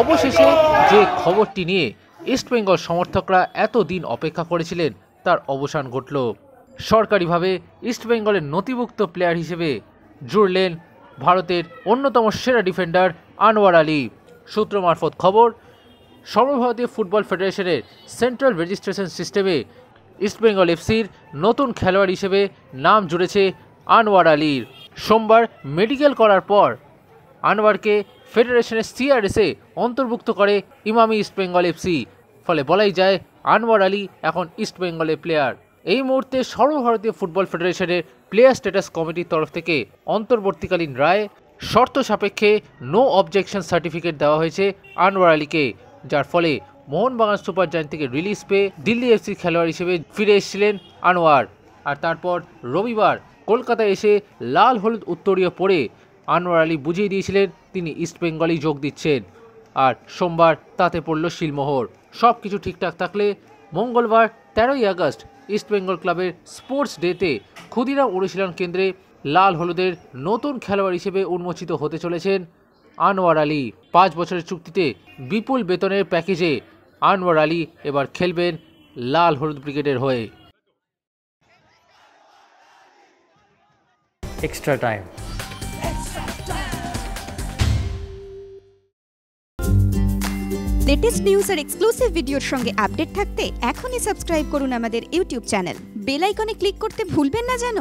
অবশেষে যে খবরটি নিয়ে ইস্টবেঙ্গল সমর্থকরা এতদিন অপেক্ষা করেছিলেন তার অবসান ঘটল। সরকারিভাবে ইস্টবেঙ্গলের নথিভুক্ত প্লেয়ার হিসেবে জুড়লেন ভারতের অন্যতম সেরা ডিফেন্ডার আনোয়ার আলী। সূত্র মারফত খবর, সর্বভারতীয় ফুটবল ফেডারেশনের সেন্ট্রাল রেজিস্ট্রেশন সিস্টেমে ইস্টবেঙ্গল এফসির নতুন খেলোয়াড় হিসেবে নাম জুড়েছে আনোয়ার আলীর। সোমবার মেডিকেল করার পর আনোয়ারকে ফেডারেশনের সিআরএসে অন্তর্ভুক্ত করে ইমামি ইস্টবেঙ্গল এফসি। ফলে বলাই যায় আনোয়ার আলী এখন ইস্টবেঙ্গলের প্লেয়ার। এই মুহূর্তে সর্বভারতীয় ফুটবল ফেডারেশনের প্লেয়ার স্ট্যাটাস কমিটির তরফ থেকে অন্তর্বর্তীকালীন রায় শর্ত সাপেক্ষে নো অবজেকশন সার্টিফিকেট দেওয়া হয়েছে আনোয়ার আলীকে, যার ফলে মোহনবাগান সুপার জায়ান্ট থেকে রিলিজ পেয়ে দিল্লি এফসির খেলোয়াড় হিসেবে ফিরে এসেছিলেন আনোয়ার। আর তারপর রবিবার কলকাতায় এসে লাল হলুদ উত্তরীয় পরে আনোয়ার আলী বুঝিয়ে দিয়েছিলেন তিনি ইস্টবেঙ্গলেই যোগ দিচ্ছেন। আর সোমবার তাতে পড়ল শিলমোহর। সব কিছু ঠিকঠাক থাকলে মঙ্গলবার 13ই আগস্ট ইস্টবেঙ্গল ক্লাবের স্পোর্টস ডেতে ক্ষুদিরাম অনুশীলন কেন্দ্রে লাল হলুদের নতুন খেলোয়াড় হিসেবে উন্মোচিত হতে চলেছেন আনোয়ার আলী। 5 বছরের চুক্তিতে বিপুল বেতনের প্যাকেজে আনোয়ার আলী এবার খেলবেন লাল হলুদ ব্রিগেডের হয়ে। Extra time. লেটেস্ট নিউজ আর এক্সক্লুসিভ ভিডিওর সঙ্গে আপডেট থাকতে এখনই সাবস্ক্রাইব করুন আমাদের ইউটিউব চ্যানেল। বেল আইকনে ক্লিক করতে ভুলবেন না যেন।